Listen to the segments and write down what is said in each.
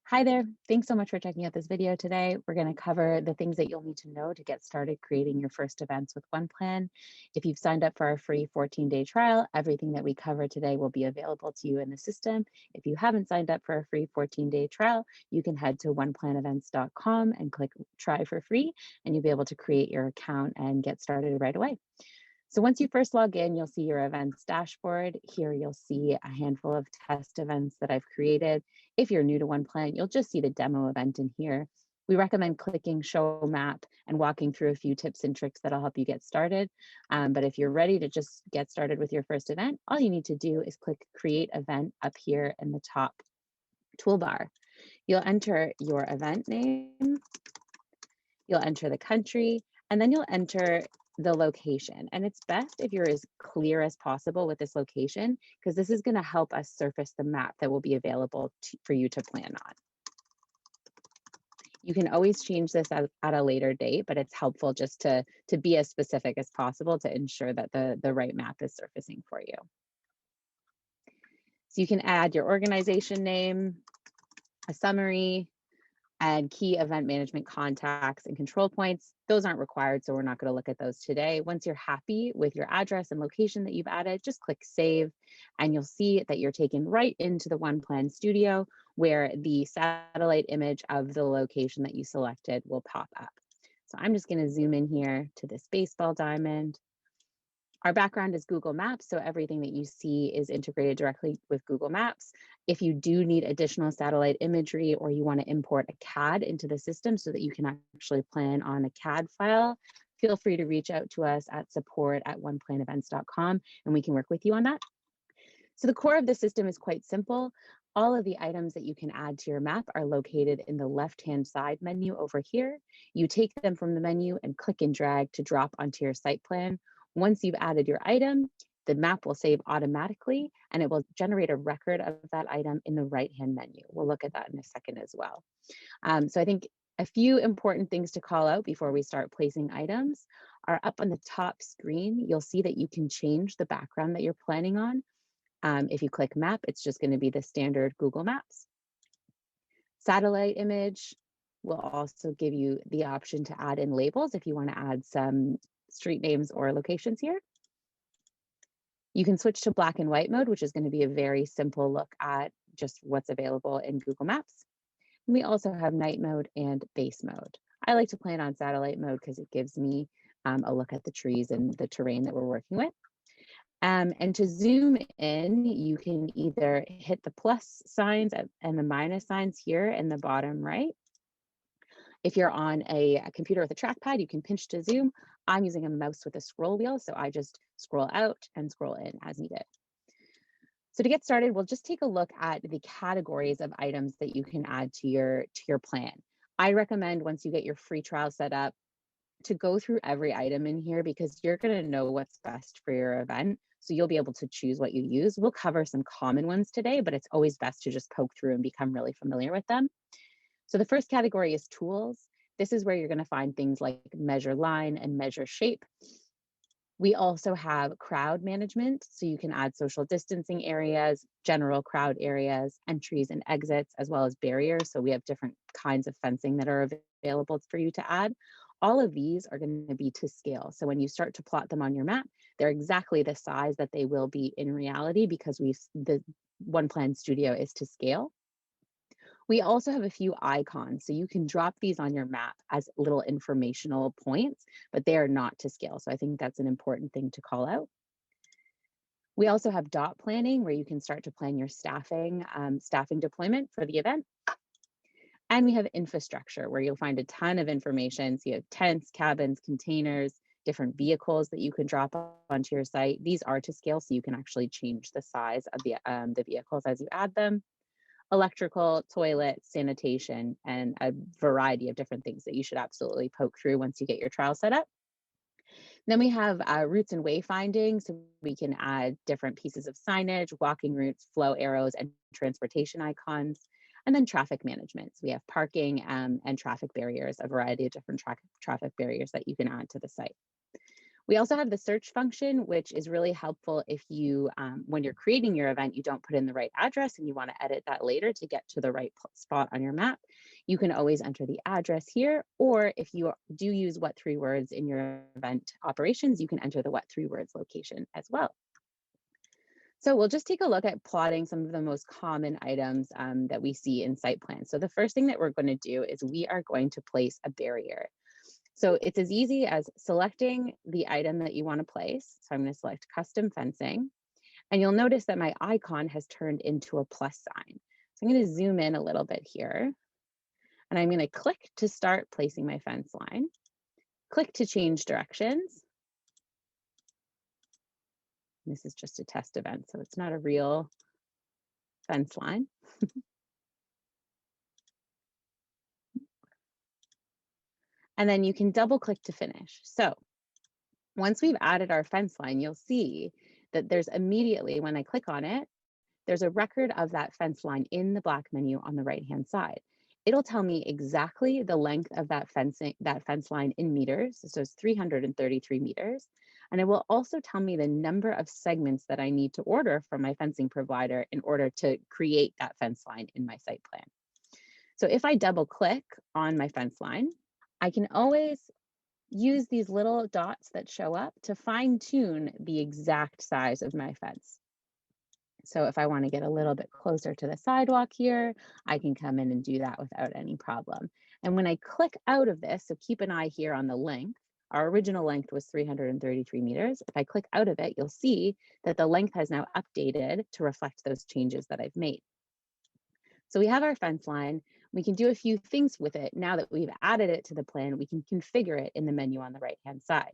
Hi there. Thanks so much for checking out this video today. We're going to cover the things that you'll need to know to get started creating your first events with OnePlan. If you've signed up for our free 14-day trial, everything that we cover today will be available to you in the system. If you haven't signed up for a free 14-day trial, you can head to oneplanevents.com and click try for free, and you'll be able to create your account and get started right away. So once you first log in, you'll see your events dashboard. Here you'll see a handful of test events that I've created. If you're new to OnePlan, you'll just see the demo event in here. We recommend clicking show map and walking through a few tips and tricks that'll help you get started. But if you're ready to just get started with your first event, all you need to do is click create event up here in the top toolbar. You'll enter your event name, you'll enter the country, and then you'll enter the location. And it's best if you're as clear as possible with this location, because this is going to help us surface the map that will be available for you to plan on. You can always change this at a later date, but it's helpful just to be as specific as possible to ensure that the right map is surfacing for you. So you can add your organization name, a summary, and key event management contacts and control points. Those aren't required, so we're not going to look at those today. Once you're happy with your address and location that you've added, just click save, and you'll see that you're taken right into the OnePlan studio where the satellite image of the location that you selected will pop up. So I'm just going to zoom in here to this baseball diamond. Our background is Google Maps, so everything that you see is integrated directly with Google Maps. If you do need additional satellite imagery or you want to import a CAD into the system so that you can actually plan on a CAD file, feel free to reach out to us at support@oneplanevents.com and we can work with you on that. So the core of the system is quite simple. All of the items that you can add to your map are located in the left-hand side menu over here. You take them from the menu and click and drag to drop onto your site plan. Once you've added your item, the map will save automatically and it will generate a record of that item in the right-hand menu. We'll look at that in a second as well. So I think a few important things to call out before we start placing items are up on the top screen. You'll see that you can change the background that you're planning on. If you click map, it's just going to be the standard Google Maps. Satellite image will also give you the option to add in labels if you want to add some street names or locations here. You can switch to black and white mode, which is going to be a very simple look at just what's available in Google Maps. And we also have night mode and base mode. I like to plan on satellite mode because it gives me a look at the trees and the terrain that we're working with. And to zoom in, you can either hit the plus signs and the minus signs here in the bottom right. If you're on a computer with a trackpad, you can pinch to zoom. I'm using a mouse with a scroll wheel, so I just scroll out and scroll in as needed. So to get started, we'll just take a look at the categories of items that you can add to your plan. I recommend once you get your free trial set up to go through every item in here because you're going to know what's best for your event. So you'll be able to choose what you use. We'll cover some common ones today, but it's always best to just poke through and become really familiar with them. So the first category is tools. This is where you're going to find things like measure line and measure shape. We also have crowd management, so you can add social distancing areas, general crowd areas, entries and exits, as well as barriers. So we have different kinds of fencing that are available for you to add. All of these are going to be to scale. So when you start to plot them on your map, they're exactly the size that they will be in reality because the OnePlan Studio is to scale. We also have a few icons, so you can drop these on your map as little informational points, but they are not to scale. So I think that's an important thing to call out. We also have dot planning, where you can start to plan your staffing deployment for the event. And we have infrastructure, where you'll find a ton of information. So you have tents, cabins, containers, different vehicles that you can drop onto your site. These are to scale, so you can actually change the size of the vehicles as you add them. Electrical, toilet, sanitation, and a variety of different things that you should absolutely poke through once you get your trial set up. Then we have routes and wayfinding, so we can add different pieces of signage, walking routes, flow arrows, and transportation icons. And then traffic management. So we have parking and traffic barriers, a variety of different traffic barriers that you can add to the site. We also have the search function, which is really helpful if you, when you're creating your event, you don't put in the right address and you want to edit that later to get to the right spot on your map. You can always enter the address here, or if you do use what 3 words in your event operations, you can enter the what 3 words location as well. So we'll just take a look at plotting some of the most common items that we see in site plans. So the first thing that we're going to do is we are going to place a barrier. So it's as easy as selecting the item that you want to place. So I'm going to select custom fencing, and you'll notice that my icon has turned into a plus sign. So I'm going to zoom in a little bit here, and I'm going to click to start placing my fence line, click to change directions. This is just a test event, so it's not a real fence line. And then you can double click to finish. So once we've added our fence line, you'll see that there's immediately, when I click on it, there's a record of that fence line in the black menu on the right-hand side. It'll tell me exactly the length of that fence line in meters. So it's 333 meters. And it will also tell me the number of segments that I need to order from my fencing provider in order to create that fence line in my site plan. So if I double click on my fence line, I can always use these little dots that show up to fine tune the exact size of my fence. So if I want to get a little bit closer to the sidewalk here, I can come in and do that without any problem. And when I click out of this, so keep an eye here on the length. Our original length was 333 meters. If I click out of it, you'll see that the length has now updated to reflect those changes that I've made. So we have our fence line. We can do a few things with it. Now that we've added it to the plan, we can configure it in the menu on the right-hand side.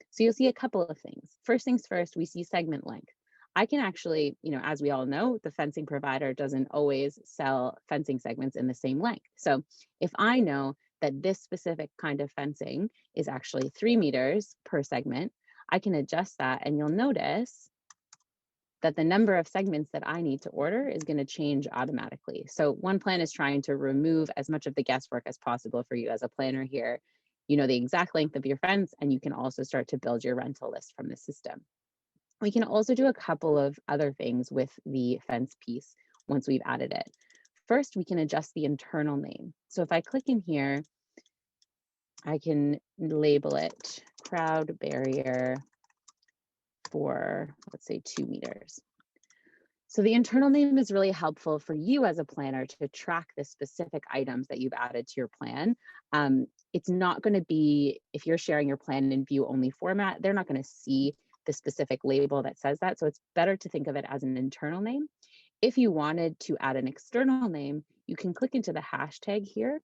So you'll see a couple of things. First things first, we see segment length. I can actually, as we all know, the fencing provider doesn't always sell fencing segments in the same length. So if I know that this specific kind of fencing is actually 3 meters per segment, I can adjust that, and you'll notice that the number of segments that I need to order is going to change automatically. So OnePlan is trying to remove as much of the guesswork as possible for you as a planner here. You know the exact length of your fence, and you can also start to build your rental list from the system. We can also do a couple of other things with the fence piece once we've added it. First, we can adjust the internal name. So if I click in here, I can label it crowd barrier for, let's say, 2 meters. So the internal name is really helpful for you as a planner to track the specific items that you've added to your plan. It's not going to be, if you're sharing your plan in view only format, they're not going to see the specific label that says that. So it's better to think of it as an internal name. If you wanted to add an external name, you can click into the hashtag here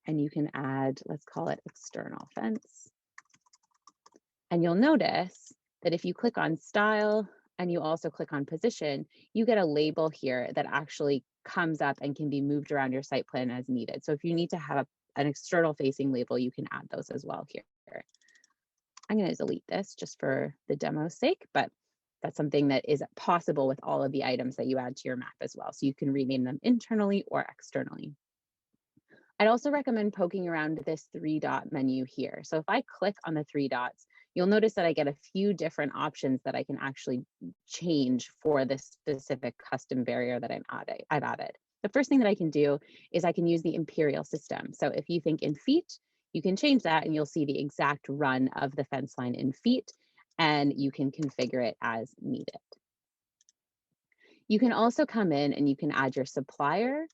and you can add, let's call it external fence. And you'll notice that if you click on style and you also click on position, you get a label here that actually comes up and can be moved around your site plan as needed. So if you need to have an external facing label, you can add those as well here. I'm going to delete this just for the demo's sake, but that's something that is possible with all of the items that you add to your map as well. So you can rename them internally or externally. I'd also recommend poking around this 3-dot menu here. So if I click on the 3 dots, you'll notice that I get a few different options that I can actually change for this specific custom barrier that I've added. The first thing that I can do is I can use the imperial system. So if you think in feet, you can change that and you'll see the exact run of the fence line in feet, and you can configure it as needed. You can also come in and you can add your supplier,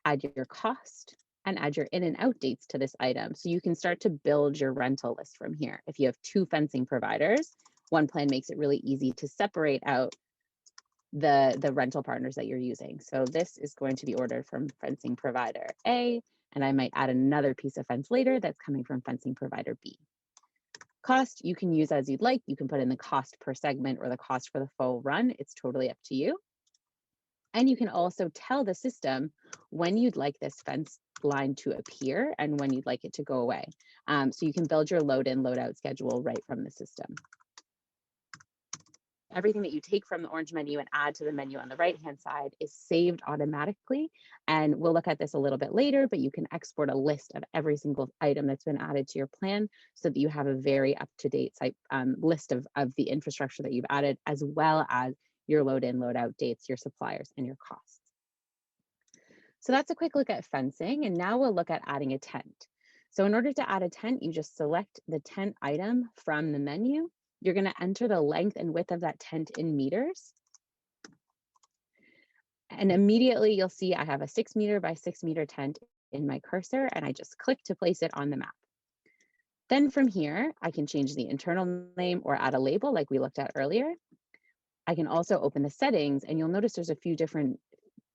add your cost, and add your in and out dates to this item. So you can start to build your rental list from here. If you have 2 fencing providers, OnePlan makes it really easy to separate out the rental partners that you're using. So this is going to be ordered from fencing provider A, and I might add another piece of fence later that's coming from fencing provider B. Cost, you can use as you'd like. You can put in the cost per segment or the cost for the full run. It's totally up to you. And you can also tell the system when you'd like this fence line to appear and when you'd like it to go away. So you can build your load in, load out schedule right from the system. everything that you take from the orange menu and add to the menu on the right-hand side is saved automatically. And we'll look at this a little bit later, but you can export a list of every single item that's been added to your plan so that you have a very up-to-date list of the infrastructure that you've added, as well as your load in, load out dates, your suppliers, and your costs. So that's a quick look at fencing. And now we'll look at adding a tent. So in order to add a tent, you just select the tent item from the menu. You're going to enter the length and width of that tent in meters. And immediately you'll see I have a 6 meter by 6 meter tent in my cursor, and I just click to place it on the map. Then from here, I can change the internal name or add a label like we looked at earlier. I can also open the settings, and you'll notice there's a few different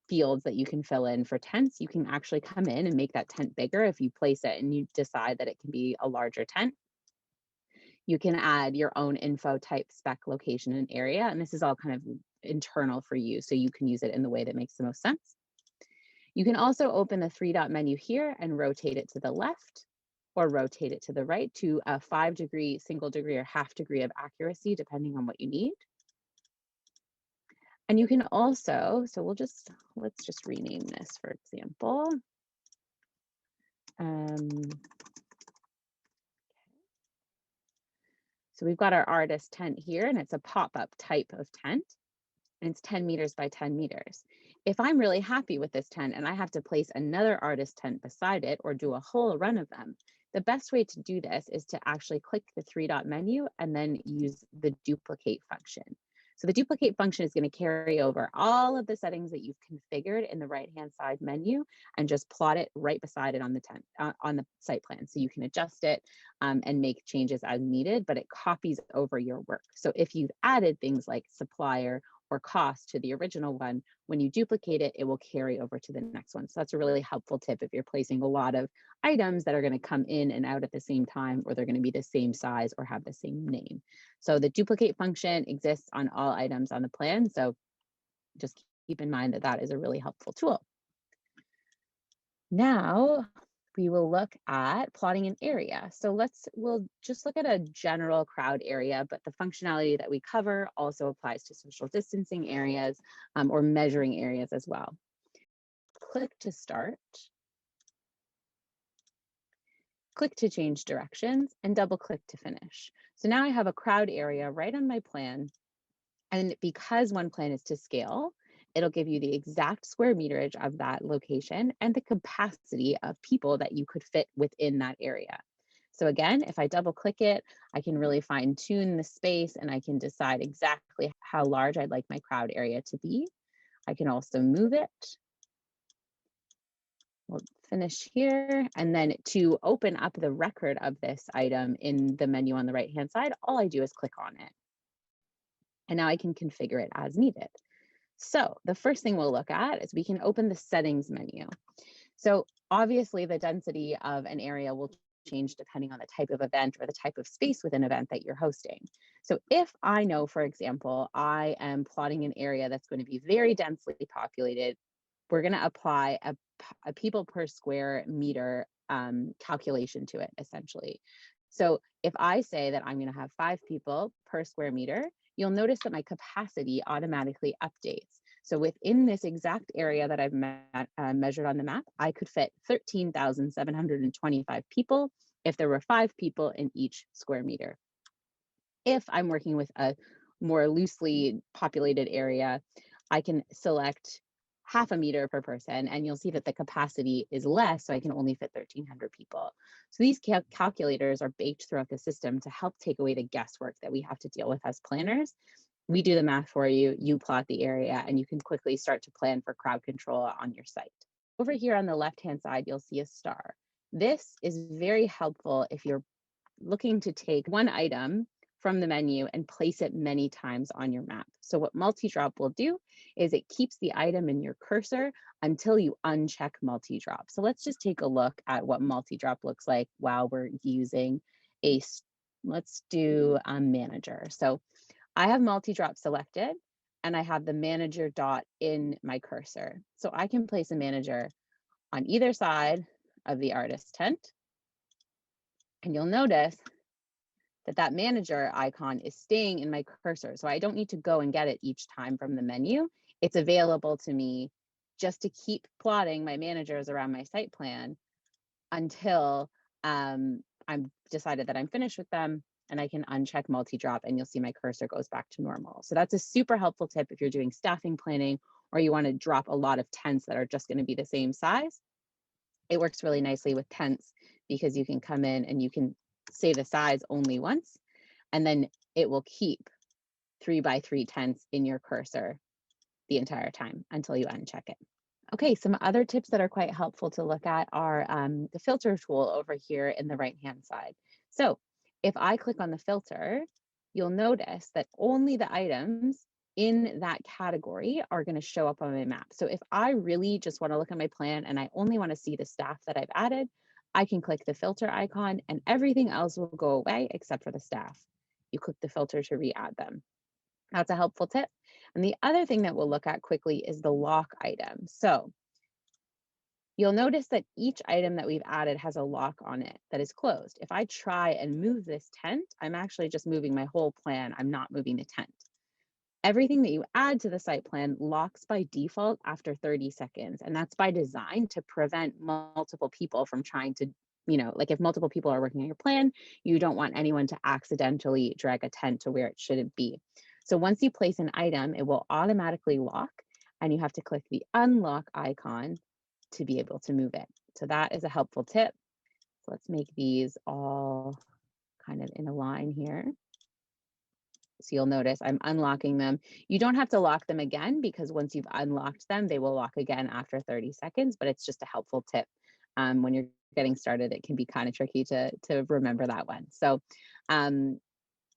fields that you can fill in for tents. You can actually come in and make that tent bigger if you place it and you decide that it can be a larger tent. You can add your own info type, spec, location, and area, and this is all kind of internal for you, so you can use it in the way that makes the most sense. You can also open the 3-dot menu here and rotate it to the left or rotate it to the right to a 5-degree, single degree, or half degree of accuracy, depending on what you need. And you can also, so let's just rename this, for example. So we've got our artist tent here, and it's a pop-up type of tent, and it's 10 meters by 10 meters. If I'm really happy with this tent and I have to place another artist tent beside it or do a whole run of them, the best way to do this is to actually click the 3-dot menu and then use the duplicate function. So the duplicate function is going to carry over all of the settings that you've configured in the right-hand side menu and just plot it right beside it on the tent, on the site plan. So you can adjust it and make changes as needed, but it copies over your work. So if you've added things like supplier or cost to the original one, when you duplicate it, it will carry over to the next one. So that's a really helpful tip if you're placing a lot of items that are going to come in and out at the same time, or they're going to be the same size or have the same name. So the duplicate function exists on all items on the plan. So just keep in mind that that is a really helpful tool. Now we will look at plotting an area. So we'll just look at a general crowd area, but the functionality that we cover also applies to social distancing areas or measuring areas as well. Click to start. Click to change directions, and double click to finish. So now I have a crowd area right on my plan. And because OnePlan is to scale, it'll give you the exact square meterage of that location and the capacity of people that you could fit within that area. So again, if I double click it, I can really fine tune the space and I can decide exactly how large I'd like my crowd area to be. I can also move it. We'll finish here. And then to open up the record of this item in the menu on the right-hand side, all I do is click on it. And now I can configure it as needed. So the first thing we'll look at is we can open the settings menu. So obviously the density of an area will change depending on the type of event or the type of space within an event that you're hosting. So if I know, for example, I am plotting an area that's going to be very densely populated, we're going to apply a people per square meter calculation to it, essentially. So if I say that I'm going to have 5 people per square meter, you'll notice that my capacity automatically updates. So within this exact area that I've measured on the map, I could fit 13,725 people if there were 5 people in each square meter. If I'm working with a more loosely populated area, I can select half a meter per person, and you'll see that the capacity is less, so I can only fit 1,300 people. So these calculators are baked throughout the system to help take away the guesswork that we have to deal with as planners. We do the math for you, you plot the area, and you can quickly start to plan for crowd control on your site. Over here on the left-hand side, you'll see a star. This is very helpful if you're looking to take one item from the menu and place it many times on your map. So what multi-drop will do is it keeps the item in your cursor until you uncheck multi-drop. So let's just take a look at what multi-drop looks like while we're using let's do a manager. So I have multi-drop selected and I have the manager dot in my cursor. So I can place a manager on either side of the artist tent. And you'll notice that manager icon is staying in my cursor. So I don't need to go and get it each time from the menu. It's available to me just to keep plotting my managers around my site plan until I'm decided that I'm finished with them, and I can uncheck multi-drop and you'll see my cursor goes back to normal. So that's a super helpful tip if you're doing staffing planning or you want to drop a lot of tents that are just going to be the same size. It works really nicely with tents because you can come in and you can say the size only once, and then it will keep 3x3 tents in your cursor the entire time until you uncheck it. Okay, some other tips that are quite helpful to look at are the filter tool over here in the right-hand side. So if I click on the filter, you'll notice that only the items in that category are going to show up on my map. So if I really just want to look at my plan and I only want to see the staff that I've added, I can click the filter icon and everything else will go away except for the staff. You click the filter to re-add them. That's a helpful tip. And the other thing that we'll look at quickly is the lock item. So you'll notice that each item that we've added has a lock on it that is closed. If I try and move this tent, I'm actually just moving my whole plan. I'm not moving the tent. Everything that you add to the site plan locks by default after 30 seconds. And that's by design to prevent multiple people from trying to, like if multiple people are working on your plan, you don't want anyone to accidentally drag a tent to where it shouldn't be. So once you place an item, it will automatically lock and you have to click the unlock icon to be able to move it. So that is a helpful tip. So let's make these all kind of in a line here. So you'll notice I'm unlocking them. You don't have to lock them again because once you've unlocked them, they will lock again after 30 seconds, but it's just a helpful tip. When you're getting started, it can be kind of tricky to remember that one. So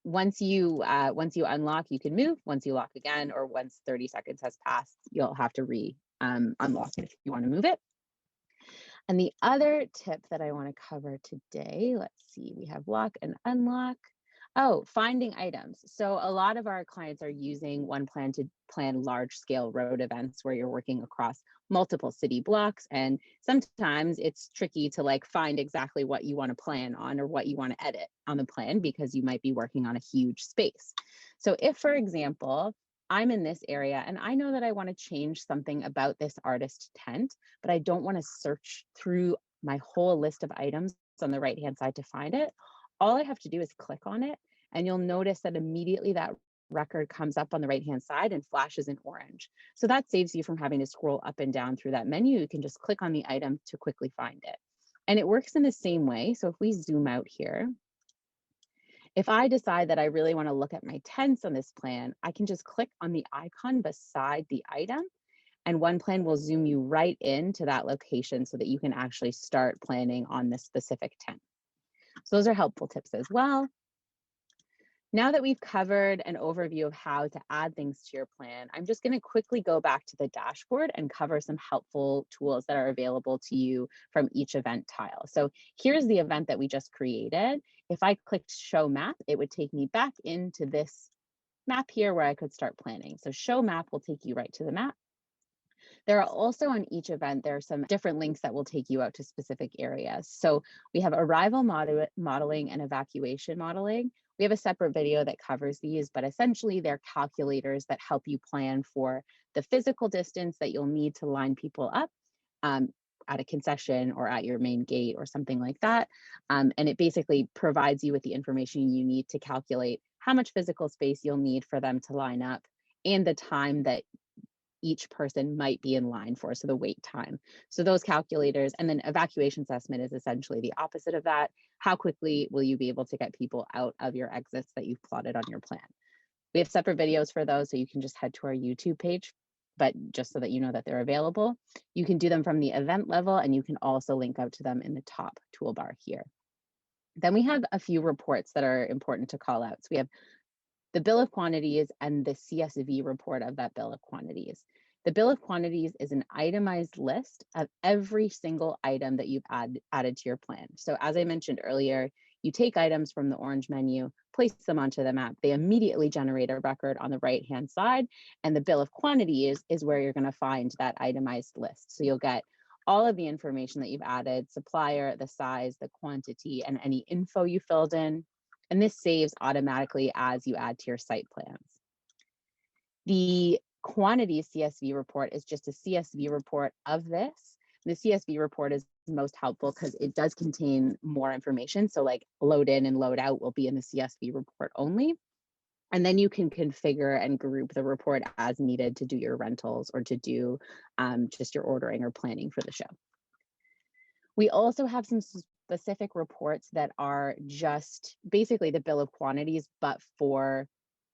once you unlock, you can move. Once you lock again, or once 30 seconds has passed, you'll have to unlock it if you want to move it. And the other tip that I want to cover today, let's see, we have lock and unlock. Oh, finding items. So a lot of our clients are using OnePlan to plan large scale road events where you're working across multiple city blocks. And sometimes it's tricky to find exactly what you want to plan on or what you want to edit on the plan because you might be working on a huge space. So if, for example, I'm in this area and I know that I want to change something about this artist tent, but I don't want to search through my whole list of items on the right-hand side to find it. All I have to do is click on it, and you'll notice that immediately that record comes up on the right-hand side and flashes in orange. So that saves you from having to scroll up and down through that menu. You can just click on the item to quickly find it. And it works in the same way. So if we zoom out here, if I decide that I really want to look at my tents on this plan, I can just click on the icon beside the item, and OnePlan will zoom you right into that location so that you can actually start planning on this specific tent. So those are helpful tips as well. Now that we've covered an overview of how to add things to your plan, I'm just going to quickly go back to the dashboard and cover some helpful tools that are available to you from each event tile. So here's the event that we just created. If I clicked show map, it would take me back into this map here where I could start planning. So show map will take you right to the map. There are also on each event, there are some different links that will take you out to specific areas. So we have arrival modeling and evacuation modeling. We have a separate video that covers these, but essentially they're calculators that help you plan for the physical distance that you'll need to line people up at a concession or at your main gate or something like that. And it basically provides you with the information you need to calculate how much physical space you'll need for them to line up and the time that each person might be in line for, so the wait time. So those calculators, and then evacuation assessment is essentially the opposite of that. How quickly will you be able to get people out of your exits that you've plotted on your plan? We have separate videos for those, so you can just head to our YouTube page, but just so that you know that they're available. You can do them from the event level, and you can also link out to them in the top toolbar here. Then we have a few reports that are important to call out. So we have the bill of quantities and the CSV report of that bill of quantities. The bill of quantities is an itemized list of every single item that you've added to your plan. So as I mentioned earlier, you take items from the orange menu, place them onto the map. They immediately generate a record on the right-hand side, and the bill of quantities is where you're going to find that itemized list. So you'll get all of the information that you've added, supplier, the size, the quantity, and any info you filled in. And this saves automatically as you add to your site plans. The Quantities CSV report is just a CSV report of this. The CSV report is most helpful because it does contain more information. So like load in and load out will be in the CSV report only. And then you can configure and group the report as needed to do your rentals or to do just your ordering or planning for the show. We also have some specific reports that are just basically the bill of quantities, but for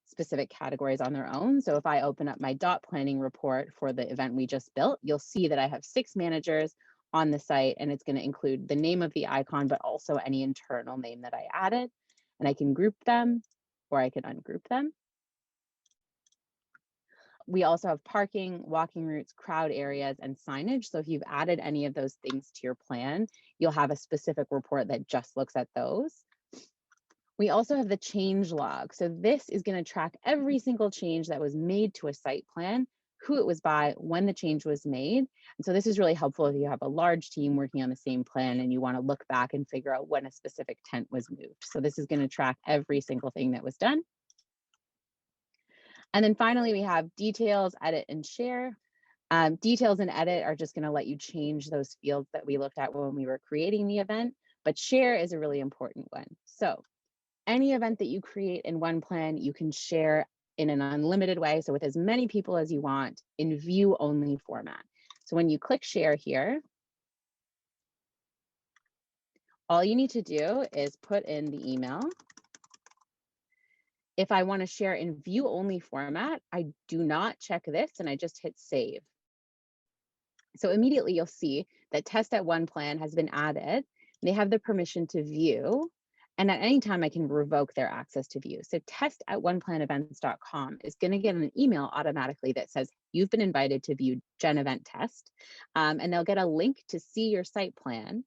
specific categories on their own. So if I open up my dot planning report for the event we just built, you'll see that I have 6 managers on the site, and it's going to include the name of the icon, but also any internal name that I added. And I can group them or I can ungroup them. We also have parking, walking routes, crowd areas, and signage. So if you've added any of those things to your plan, you'll have a specific report that just looks at those. We also have the change log. So this is going to track every single change that was made to a site plan, who it was by, when the change was made. And so this is really helpful if you have a large team working on the same plan and you want to look back and figure out when a specific tent was moved. So this is going to track every single thing that was done. And then finally, we have details, edit, and share. Details and edit are just going to let you change those fields that we looked at when we were creating the event, but share is a really important one. So any event that you create in OnePlan, you can share in an unlimited way, so with as many people as you want in view-only format. So when you click share here, all you need to do is put in the email. If I want to share in view-only format, I do not check this and I just hit save. So immediately you'll see that test at OnePlan has been added. They have the permission to view, and at any time I can revoke their access to view. So test at oneplanevents.com is going to get an email automatically that says you've been invited to view Gen Event Test, and they'll get a link to see your site plan,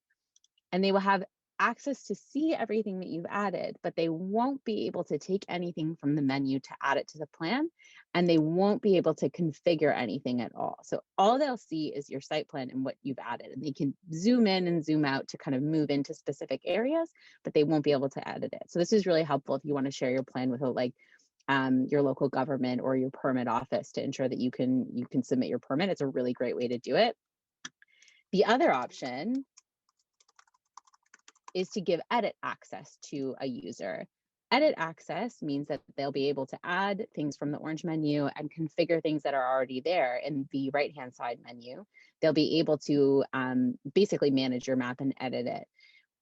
and they will have access to see everything that you've added, but they won't be able to take anything from the menu to add it to the plan, and they won't be able to configure anything at all. So all they'll see is your site plan and what you've added, and they can zoom in and zoom out to kind of move into specific areas, but they won't be able to edit it. So this is really helpful if you want to share your plan with your local government or your permit office to ensure that you can submit your permit. It's a really great way to do it. The other option is to give edit access to a user. Edit access means that they'll be able to add things from the orange menu and configure things that are already there in the right-hand side menu. They'll be able to basically manage your map and edit it.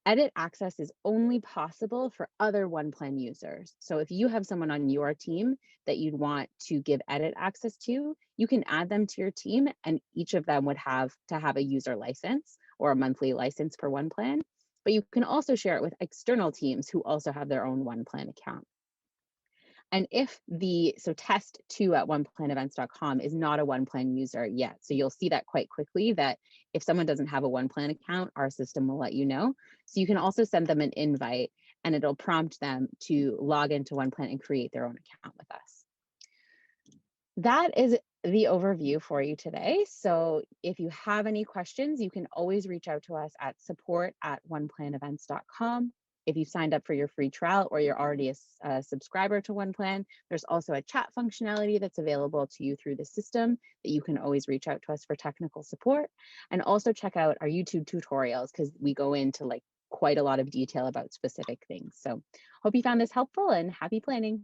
Edit access is only possible for other OnePlan users. So if you have someone on your team that you'd want to give edit access to, you can add them to your team, and each of them would have to have a user license or a monthly license for OnePlan. But you can also share it with external teams who also have their own OnePlan account. And so test 2 at oneplanevents.com is not a OnePlan user yet. So you'll see that quite quickly that if someone doesn't have a OnePlan account, our system will let you know. So you can also send them an invite and it'll prompt them to log into OnePlan and create their own account with us. That is the overview for you today. So if you have any questions, you can always reach out to us at support@oneplanevents.com. If you've signed up for your free trial or you're already a subscriber to OnePlan, there's also a chat functionality that's available to you through the system that you can always reach out to us for technical support. And also check out our YouTube tutorials because we go into quite a lot of detail about specific things. So hope you found this helpful and happy planning.